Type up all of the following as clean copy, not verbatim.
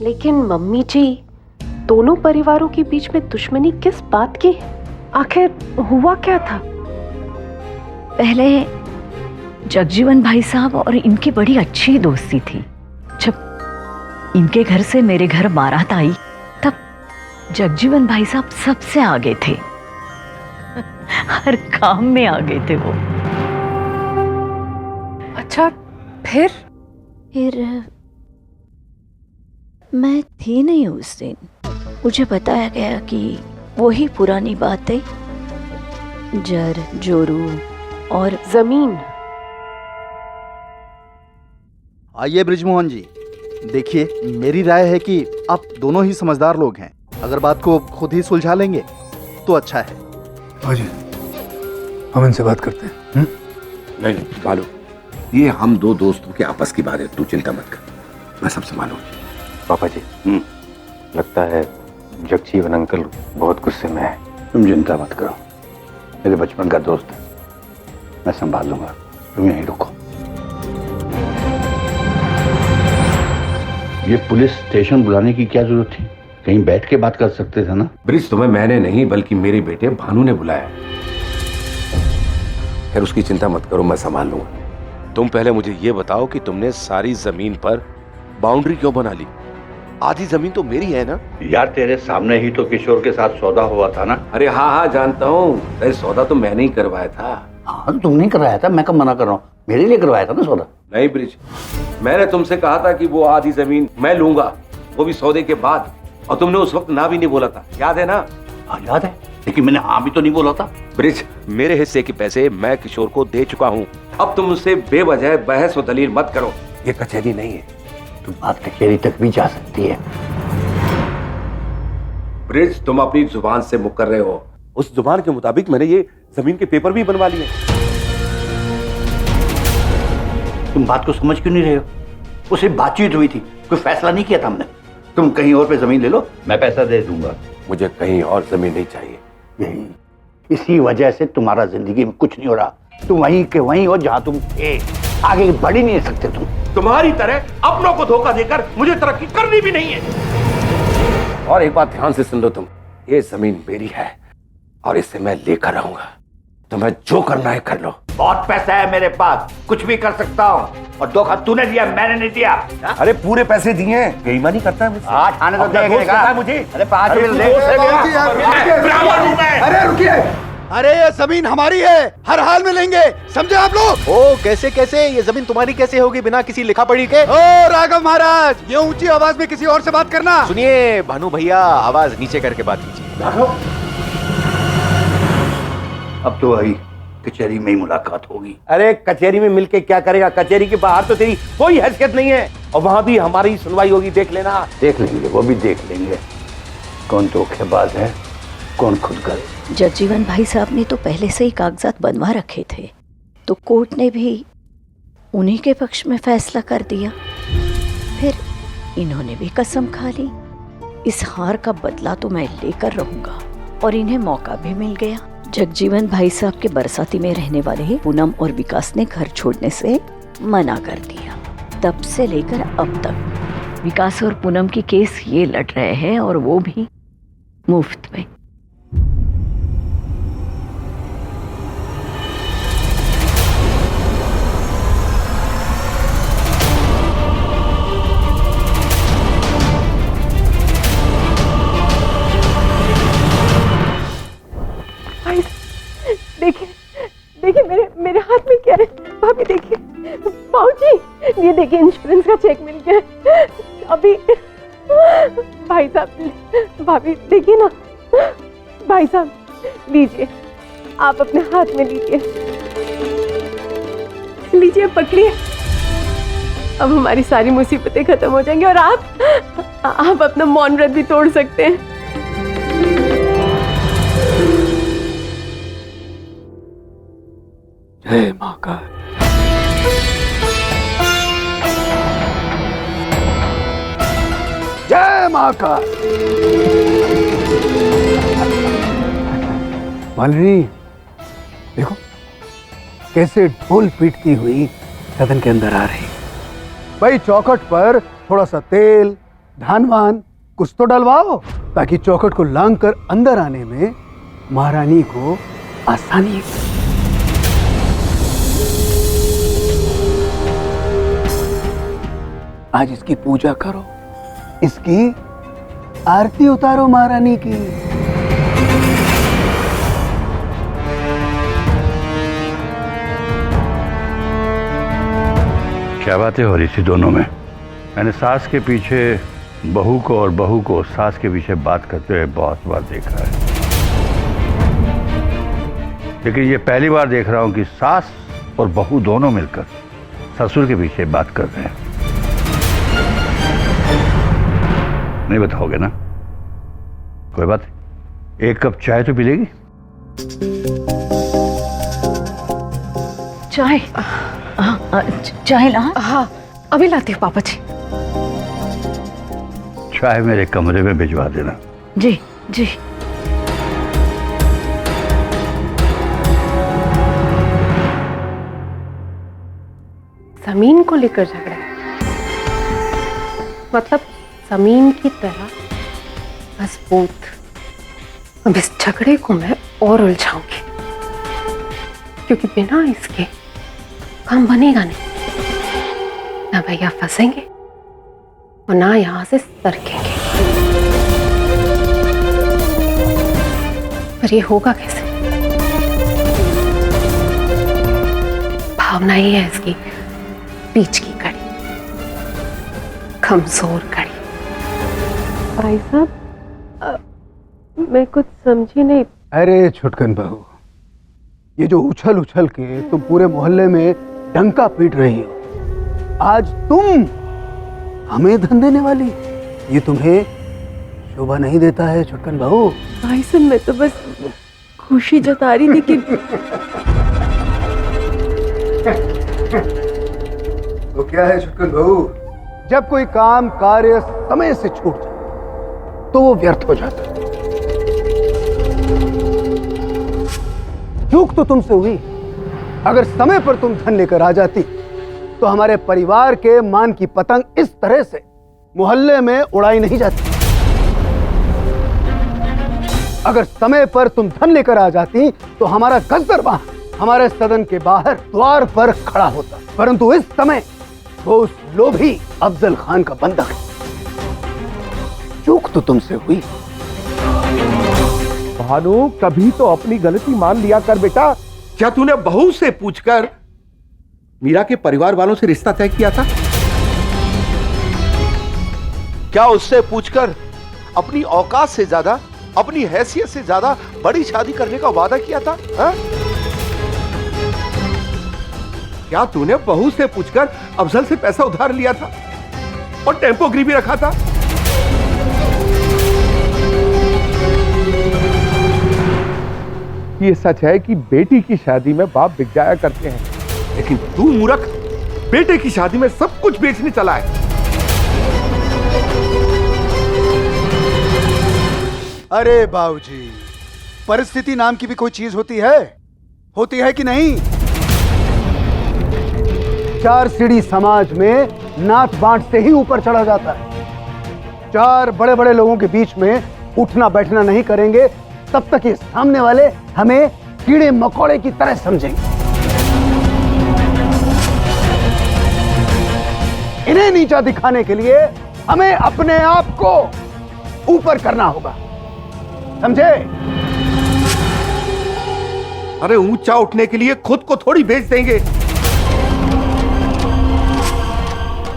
लेकिन मम्मी जी, दोनों परिवारों के बीच में दुश्मनी किस बात की? आखिर हुआ क्या था? पहले जगजीवन भाई साहब और इनकी बड़ी अच्छी दोस्ती थी। जब इनके घर से मेरे घर बारात आई तब जगजीवन भाई साहब सबसे आगे थे। हर काम में आगे थे वो। अच्छा, फिर मैं थी नहीं उस दिन। मुझे बताया गया कि वही पुरानी बातें, जर जोरू और जमीन। आइए ब्रिजमोहन जी, देखिए मेरी राय है कि आप दोनों ही समझदार लोग हैं। अगर बात को खुद ही सुलझा लेंगे तो अच्छा है। अजय, हम इनसे बात करते हैं। नहीं बालू, ये हम दो दोस्तों के आपस की बात है, तू चिंता मत कर, मैं सब संभालूं। पापा जी, लगता है जगजीवन अंकल बहुत गुस्से में है। तुम चिंता मत करो, मेरे बचपन का दोस्त है, मैं संभाल लूंगा, तुम यहीं रुको। ये पुलिस स्टेशन बुलाने की क्या जरूरत थी? कहीं बैठ के बात कर सकते थे ना। ब्रिज, तुम्हें मैंने नहीं बल्कि मेरे बेटे भानु ने बुलाया। खैर उसकी चिंता मत करो, मैं संभाल लूंगा। तुम पहले मुझे ये बताओ कि तुमने सारी जमीन पर बाउंड्री क्यों बना ली? आधी जमीन तो मेरी है ना। यार तेरे सामने ही तो किशोर के साथ सौदा हुआ था ना। अरे हाँ हाँ जानता हूँ, अरे सौदा तो मैंने ही करवाया था। हाँ तुमने करवाया था, मैं कब मना कर रहा हूँ, मेरे लिए करवाया था ना सौदा। नहीं ब्रिज, मैंने तुमसे कहा था कि वो आधी जमीन मैं लूंगा, वो भी सौदे के बाद, और तुमने उस वक्त ना भी नहीं बोला था, याद है ना? हाँ याद है, लेकिन मैंने हाँ भी तो नहीं बोला था। ब्रिज, मेरे हिस्से के पैसे मैं किशोर को दे चुका हूँ, अब तुम उससे बेवजह बहस और दलील मत करो। ये कचहरी नहीं है। तुम बात कचहरी तक भी जा सकती है। ब्रिज, तुम अपनी जुबान से मुकर रहे हो। उस जुबान के मुताबिक मैंने ये जमीन के पेपर भी बनवा लिए। तुम बात को समझ क्यों नहीं रहे हो? वो सिर्फ बातचीत हुई थी, कोई फैसला नहीं किया था हमने। तुम कहीं और पे जमीन ले लो, मैं पैसा दे दूंगा। मुझे कहीं और जमीन नहीं चाहिए। यही इसी वजह से तुम्हारा जिंदगी में कुछ नहीं हो रहा। तुम वहीं के वहीं हो जहां तुम थे, आगे बढ़ ही नहीं सकते। तुम्हारी तरह अपनों को धोखा देकर मुझे तरक्की करनी भी नहीं है। और एक बात ध्यान से सुन लो तुम, ये जमीन मेरी है और इसे मैं लेकर रहूंगा। तुम्हें जो करना है कर लो। बहुत पैसा है मेरे पास, कुछ भी कर सकता हूँ। और धोखा तूने दिया, मैंने नहीं दिया। अरे पूरे पैसे दिए हैं, बेईमानी करता है मुझसे। हाँ थाने तो देगा मुझे। अरे 5 मिनट दे। अरे रुकिए, अरे ये जमीन हमारी है, हर हाल में लेंगे, समझे आप लोग? ओ कैसे ये जमीन तुम्हारी कैसे होगी बिना किसी लिखा पढ़ी के? ओ राघव महाराज, ये ऊंची आवाज में किसी और से बात करना। सुनिए भानु भैया, आवाज नीचे करके बात कीजिए। राघव, अब तो वही कचहरी में ही मुलाकात होगी। अरे कचहरी में मिलके क्या करेगा? कचहरी के बाहर तो तेरी कोई हैसियत नहीं है, और वहां भी हमारी सुनवाई होगी, देख लेना। देख लेंगे, वो भी देख लेंगे, कौन धोखेबाज है कौन खुदगर्ज। जगजीवन भाई साहब ने तो पहले से ही कागजात बनवा रखे थे, तो कोर्ट ने भी उन्हीं के पक्ष में फैसला कर दिया। फिर इन्होंने भी कसम खा ली, इस हार का बदला तो मैं लेकर रहूंगा, और इन्हें मौका भी मिल गया। जगजीवन भाई साहब के बरसाती में रहने वाले पूनम और विकास ने घर छोड़ने से मना कर दिया। तब से लेकर अब तक विकास और पूनम की केस ये लड़ रहे हैं, और वो भी मुफ्त में। देखिए मेरे हाथ में क्या है भाभी, देखिए बाबूजी, ये देखिए इंश्योरेंस का चेक मिल गया अभी। भाई साहब, भाभी देखिए ना, भाई साहब लीजिए, आप अपने हाथ में लीजिए, पकड़िए। अब हमारी सारी मुसीबतें खत्म हो जाएंगी और आप अपना मौन व्रत भी तोड़ सकते हैं। जय मां का। जय मां का। मालिनी देखो कैसे ढोल पीटती हुई सदन के अंदर आ रही। भाई चौखट पर थोड़ा सा तेल, धानवान कुछ तो डलवाओ, ताकि चौखट को लांग कर अंदर आने में महारानी को आसानी हो। आज इसकी पूजा करो, इसकी आरती उतारो महारानी की। क्या बातें हो रही थी दोनों में? मैंने सास के पीछे बहू को और बहू को सास के पीछे बात करते हुए बहुत बार देखा है, लेकिन ये पहली बार देख रहा हूं कि सास और बहू दोनों मिलकर ससुर के पीछे बात कर रहे हैं। नहीं बताओगे ना? कोई बात नहीं, एक कप चाय तो पिलेगी? चाय? चाय ला। हाँ अभी लाती हूँ पापा जी। चाय मेरे कमरे में भिजवा देना। जी जी। जमीन को लेकर झगड़ा है, मतलब जमीन की तरह मजबूत। अब इस झगड़े को मैं और उलझाऊंगी, क्योंकि बिना इसके काम बनेगा नहीं। ना भैया फंसेंगे और ना यहां से सरकेंगे। पर ये होगा कैसे? भावना ही है इसकी बीच की कड़ी, कमजोर कड़ी। भाई साहब मैं कुछ समझी नहीं। अरे छुटकन बहू, ये जो उछल उछल के तुम पूरे मोहल्ले में डंका पीट रही हो, आज तुम हमें धन देने वाली, ये तुम्हें शोभा नहीं देता है छुटकन बहू। भाई साहब मैं तो बस खुशी जता रही थी कि तो क्या है छुटकन बहू, जब कोई काम कार्य समय से छूट जाए तो वो व्यर्थ हो जाता है। चूक तो तुमसे हुई, अगर समय पर तुम धन लेकर आ जाती तो हमारे परिवार के मान की पतंग इस तरह से मोहल्ले में उड़ाई नहीं जाती। अगर समय पर तुम धन लेकर आ जाती तो हमारा गद्दर वाहन हमारे सदन के बाहर द्वार पर खड़ा होता, परंतु इस समय वो उस लोभी अफजल खान का बंधक है। चूक तो तुमसे हुई। भानु, कभी तो अपनी गलती मान लिया कर बेटा। क्या तूने बहू से पूछकर मीरा के परिवार वालों से रिश्ता तय किया था? क्या उससे पूछकर अपनी औकात से ज्यादा, अपनी हैसियत से ज्यादा बड़ी शादी करने का वादा किया था? हा? क्या तूने बहू से पूछकर अफजल से पैसा उधार लिया था और टेम्पो गिरवी रखा था? ये सच है कि बेटी की शादी में बाप बिक जाया करते हैं, लेकिन तू मूर्ख बेटे की शादी में सब कुछ बेचने चला है। अरे बाबूजी, परिस्थिति नाम की भी कोई चीज होती है कि नहीं? चार सीढ़ी समाज में नाथ बांट से ही ऊपर चढ़ा जाता है। चार बड़े बड़े लोगों के बीच में उठना बैठना नहीं करेंगे तब तक ये सामने वाले हमें कीड़े मकोड़े की तरह समझेंगे। इन्हें नीचा दिखाने के लिए हमें अपने आप को ऊपर करना होगा, समझे? अरे ऊंचा उठने के लिए खुद को थोड़ी बेच देंगे।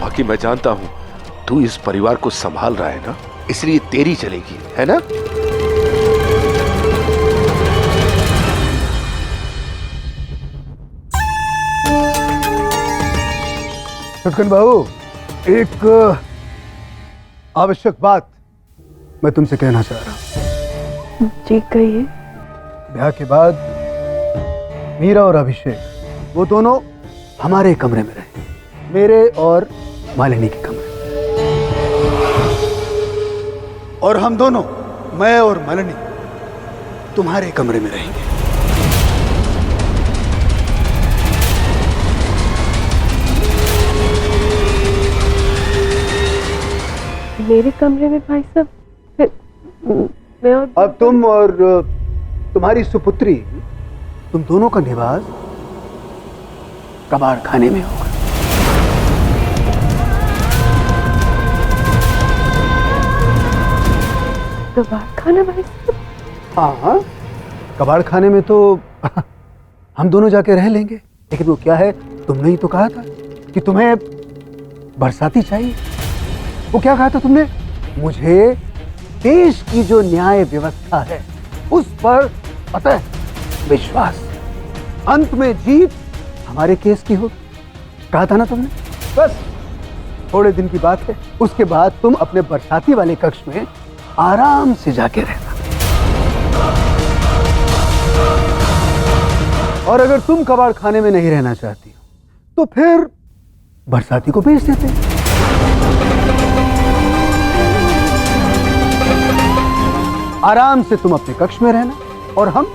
बाकी मैं जानता हूं तू इस परिवार को संभाल रहा है ना, इसलिए तेरी चलेगी, है ना? छुटकन बहू, एक आवश्यक बात मैं तुमसे कहना चाह रहा हूं। जी कहिए। ब्याह के बाद मीरा और अभिषेक वो दोनों हमारे कमरे में रहे, मेरे और मालिनी के कमरे, और हम दोनों, मैं और मालिनी, तुम्हारे कमरे में रहेंगे। मेरे कमरे में भाई साहब, फिर मैं और अब तुम और तुम्हारी सुपुत्री, तुम दोनों का निवास कबाड़ खाने में होगा। कबाड़ खाना भाई साहब? हाँ, कबाड़ खाने में तो हम दोनों जाके रह लेंगे। लेकिन वो क्या है, तुमने ही तो कहा था कि तुम्हें बरसाती चाहिए। वो क्या कहा था तुमने? मुझे देश की जो न्याय व्यवस्था है उस पर अतः विश्वास, अंत में जीत हमारे केस की होगी, कहा था ना तुमने। बस थोड़े दिन की बात है, उसके बाद तुम अपने बरसाती वाले कक्ष में आराम से जाके रहना। और अगर तुम कबाड़ खाने में नहीं रहना चाहती हो तो फिर बरसाती को भेज देते हैं। आराम से तुम अपने कक्ष में रहना और हम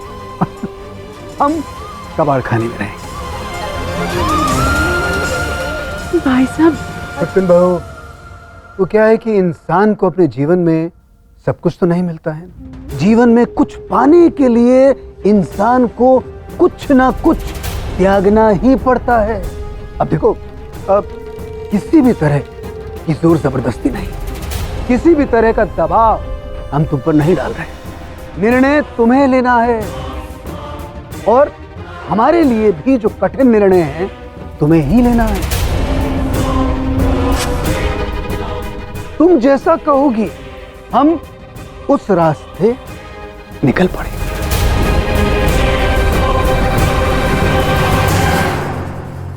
कबाड़ खाने में रहेंगे। भाई साहब, सचिन बहू, वो क्या है कि इंसान को अपने जीवन में सब कुछ तो नहीं मिलता है। जीवन में कुछ पाने के लिए इंसान को कुछ ना कुछ त्यागना ही पड़ता है। अब देखो, अब किसी भी तरह की जोर जबरदस्ती नहीं, किसी भी तरह का दबाव हम तुम पर नहीं डाल रहे। निर्णय तुम्हें लेना है और हमारे लिए भी जो कठिन निर्णय है तुम्हें ही लेना है। तुम जैसा कहोगी हम उस रास्ते निकल पड़े।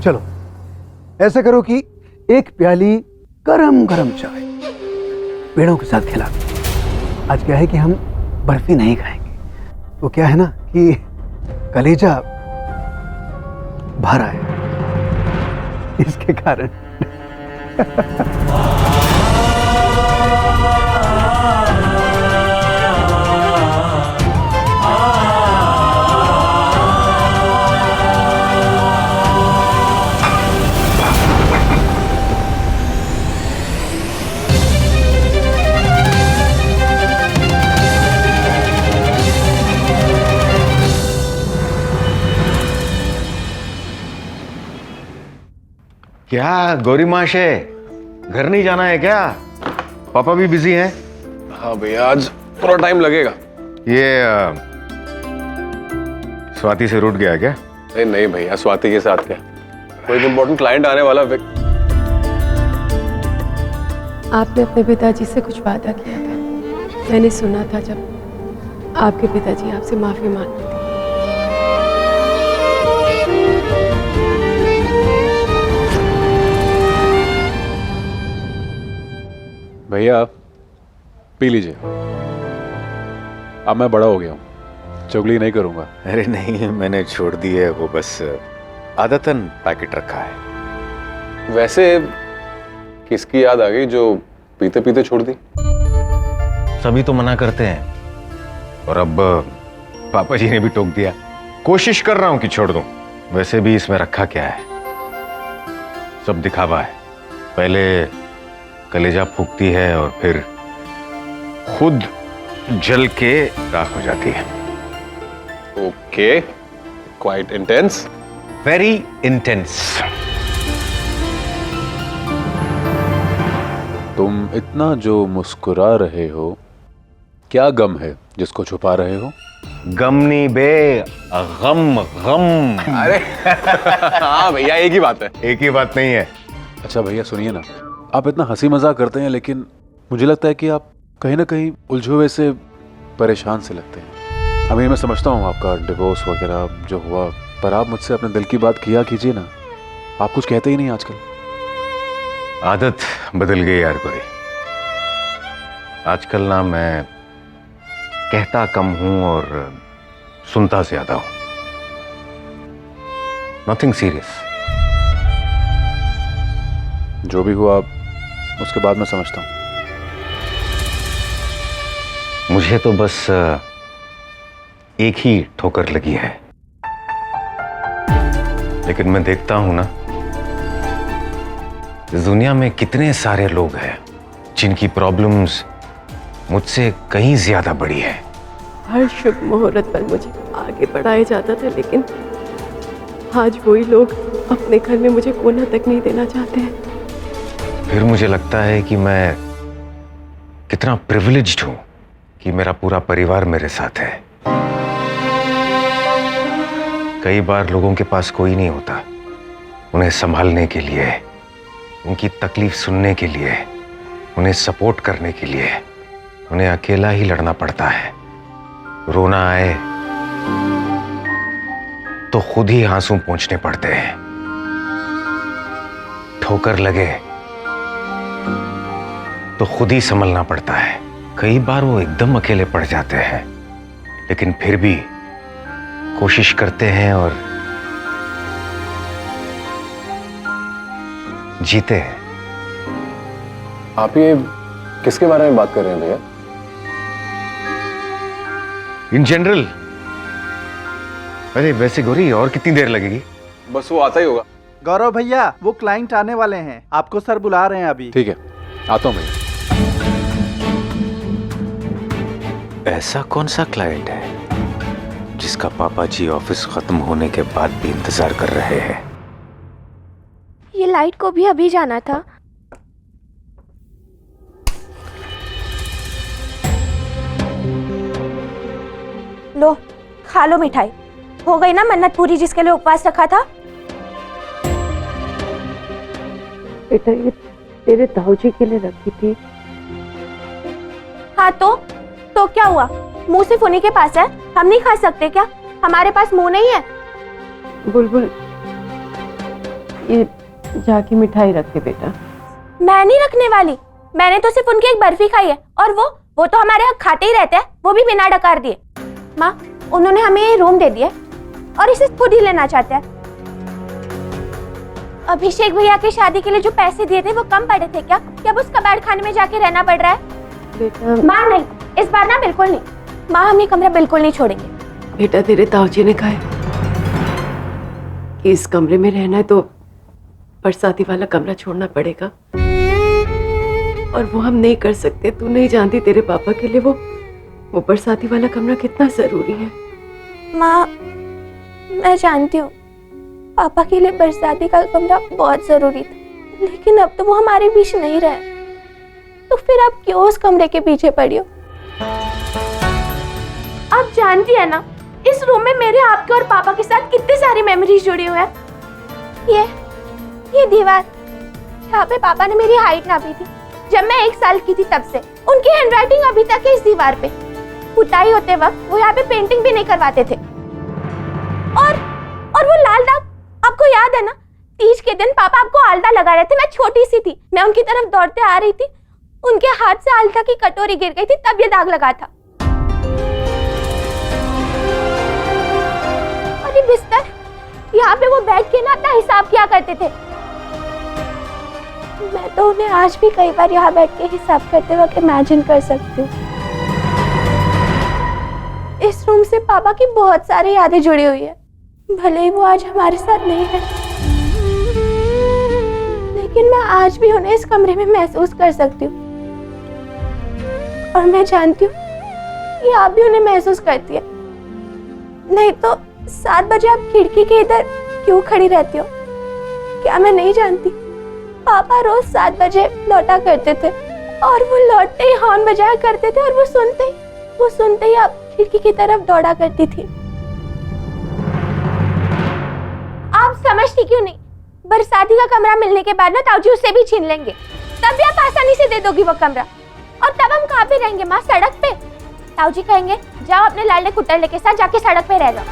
चलो ऐसा करो कि एक प्याली गरम गरम चाय पेड़ों के साथ खिला दो। आज क्या है कि हम बर्फी नहीं खाएंगे। वो क्या है ना कि कलेजा भरा है, इसके कारण। क्या गौरी माशे, घर नहीं जाना है क्या? पापा भी बिजी हैं। हाँ भैया, आज थोड़ा टाइम लगेगा। ये स्वाति से रूठ गया क्या? नहीं भैया, स्वाति के साथ क्या, कोई इम्पोर्टेंट क्लाइंट आने वाला। आपने अपने पिताजी से कुछ वादा किया था, मैंने सुना था जब आपके पिताजी आपसे माफी मांग रहे थे। भैया पी लीजिए, अब मैं बड़ा हो गया हूँ, चुगली नहीं करूंगा। अरे नहीं, मैंने छोड़ दी है वो, बस आदतन पैकेट रखा है। वैसे किसकी याद आ गई जो पीते पीते छोड़ दी? सभी तो मना करते हैं और अब पापा जी ने भी टोक दिया। कोशिश कर रहा हूं कि छोड़ दूं। वैसे भी इसमें रखा क्या है, सब दिखावा है। पहले कलेजा फूकती है और फिर खुद जल के राख हो जाती है। Okay, quite intense. Very intense. तुम इतना जो मुस्कुरा रहे हो, क्या गम है जिसको छुपा रहे हो? गम नहीं बे, गम गम। अरे हाँ भैया, एक ही बात है। एक ही बात नहीं है। अच्छा भैया सुनिए ना, आप इतना हंसी मजाक करते हैं लेकिन मुझे लगता है कि आप कहीं ना कहीं उलझे हुए से परेशान से लगते हैं। अभी मैं समझता हूँ आपका डिवोर्स वगैरह जो हुआ, पर आप मुझसे अपने दिल की बात किया कीजिए ना। आप कुछ कहते ही नहीं आजकल। आदत बदल गई यार कोई। आजकल ना मैं कहता कम हूं और सुनता ज्यादा हूं। Nothing serious. जो भी हुआ उसके बाद मैं समझता हूँ। मुझे तो बस एक ही ठोकर लगी है, लेकिन मैं देखता हूं ना, इस दुनिया में कितने सारे लोग हैं जिनकी प्रॉब्लम्स मुझसे कहीं ज्यादा बड़ी है। हर शुभ मुहूर्त पर मुझे आगे बढ़ाया जाता था, लेकिन आज वही लोग अपने घर में मुझे कोना तक नहीं देना चाहते हैं। फिर मुझे लगता है कि मैं कितना प्रिविलेज्ड हूं कि मेरा पूरा परिवार मेरे साथ है। कई बार लोगों के पास कोई नहीं होता उन्हें संभालने के लिए, उनकी तकलीफ सुनने के लिए, उन्हें सपोर्ट करने के लिए। उन्हें अकेला ही लड़ना पड़ता है। रोना आए तो खुद ही आंसू पोंछने पड़ते हैं। ठोकर लगे तो खुद ही संभलना पड़ता है। कई बार वो एकदम अकेले पड़ जाते हैं, लेकिन फिर भी कोशिश करते हैं और जीते हैं। आप ये किसके बारे में बात कर रहे हैं भैया? In general. अरे वैसे गौरी, और कितनी देर लगेगी? बस वो आता ही होगा। गौरव भैया, वो क्लाइंट आने वाले हैं, आपको सर बुला रहे हैं अभी। ठीक है, आता हूँ भैया। ऐसा कौन सा क्लाइंट है जिसका पापा जी ऑफिस खत्म होने के बाद भी इंतजार कर रहे हैं? ये लाइट को भी अभी जाना था। लो, खा लो मिठाई। हो गई ना मन्नत पूरी जिसके लिए उपवास रखा था? बेटा, ये तेरे ताऊजी के लिए रखी थी। हाँ तो क्या हुआ? मुंह सिर्फ उन्हीं के पास है, हम नहीं खा सकते क्या? हमारे पास मुंह नहीं है। बुलबुल, ये जाके मिठाई रख दे बेटा। मैं नहीं रखने वाली। मैंने तो सिर्फ उनकी एक बर्फी खाई है, और वो तो हमारे यहाँ खाते ही रहते हैं, वो भी बिना डकार दिए। माँ, उन्होंने हमें ये रूम दे दिया और इसे खुद ही लेना चाहते हैं। अभिषेक भैया की शादी के लिए जो पैसे दिए थे वो कम पड़े थे क्या? कि अब उस कबाड़ खाने में जाके रहना पड़ रहा है? बेटा माँ नहीं, इस बार ना बिल्कुल नहीं। माँ, हम ये कमरा बिल्कुल नहीं छोड़ेंगे। बेटा, तेरे ताऊजी ने कहा है कि इस कमरे में रहना है तो बरसाती वाला कमरा छोड़ना पड़ेगा, और वो हम नहीं कर सकते। तू नहीं जानती तेरे पापा के लिए वो बरसाती वाला कमरा कितना जरूरी है। माँ, मैं जानती हूँ पापा के लिए बरसाती का कमरा बहुत जरूरी था, लेकिन अब तो वो हमारे बीच नहीं रहे, तो फिर आप क्यों उस कमरे के पीछे पड़ी हो? आप जानती है ना, इस रूम में मेरे, आपके और पापा के साथ कितनी सारी मेमोरीज जुड़ी हुई है। ये दीवार जहाँ पे पापा ने मेरी हाइट नापी थी जब मैं 1 साल की थी, तब से उनकी हैंडराइटिंग अभी तक है इस दीवार पे। पुताई होते वक्त वो यहाँ पे पेंटिंग भी नहीं करवाते थे। और वो लाल दाग, आपको याद है ना? तीज के दिन पापा आपको आलता लगा रहे थे, मैं छोटी सी थी, मैं उनकी तरफ दौड़ते आ रही थी, उनके हाथ से आलता की कटोरी गिर गई थी, तब ये दाग लगा था। और ये बिस्तर, यहाँ पे वो बैठ के ना अपना हिसाब किया करते थे। मैं तो उन्हें आज भी कई बार यहाँ बैठ के हिसाब करते वक्त इमेजिन कर सकती हूँ। इस रूम से पापा की बहुत सारी यादें जुड़ी हुई है, भले ही वो आज हमारे साथ नहीं है, लेकिन मैं आज भी उन्हें इस कमरे में महसूस कर सकती हूँ। और मैं जानती हूँ कि आप भी उन्हें महसूस करती है। नहीं तो 7 बजे आप खिड़की के इधर क्यों खड़ी रहती हो? क्या मैं नहीं जानती? पापा रोज 7 बजे लौटा करते थे, और वो लौटते ही हॉर्न बजाया करते थे, और वो सुनते ही आप खिड़की की तरफ दौड़ा करती थी। आप समझती क्यों नहीं? बरसाती का कमरा मिलने के बाद ना ताऊजी उसे भी छीन लेंगे, तब भी आप आसानी से दे दोगी वो कमरा। और तब हम कहाँ पे रहेंगे माँ? सड़क पे। ताऊजी कहेंगे जाओ अपने लाडले कुटरले के साथ जाके सड़क पे रह जाओ।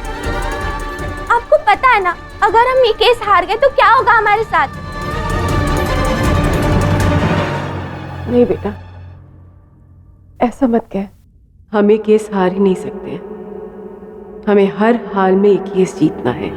आपको पता है ना, अगर हम ये केस हार गए तो क्या होगा हमारे साथ? नहीं बेटा, ऐसा मत कह। हम ये केस हार ही नहीं सकते हैं। हमें हर हाल में ये केस जीतना है।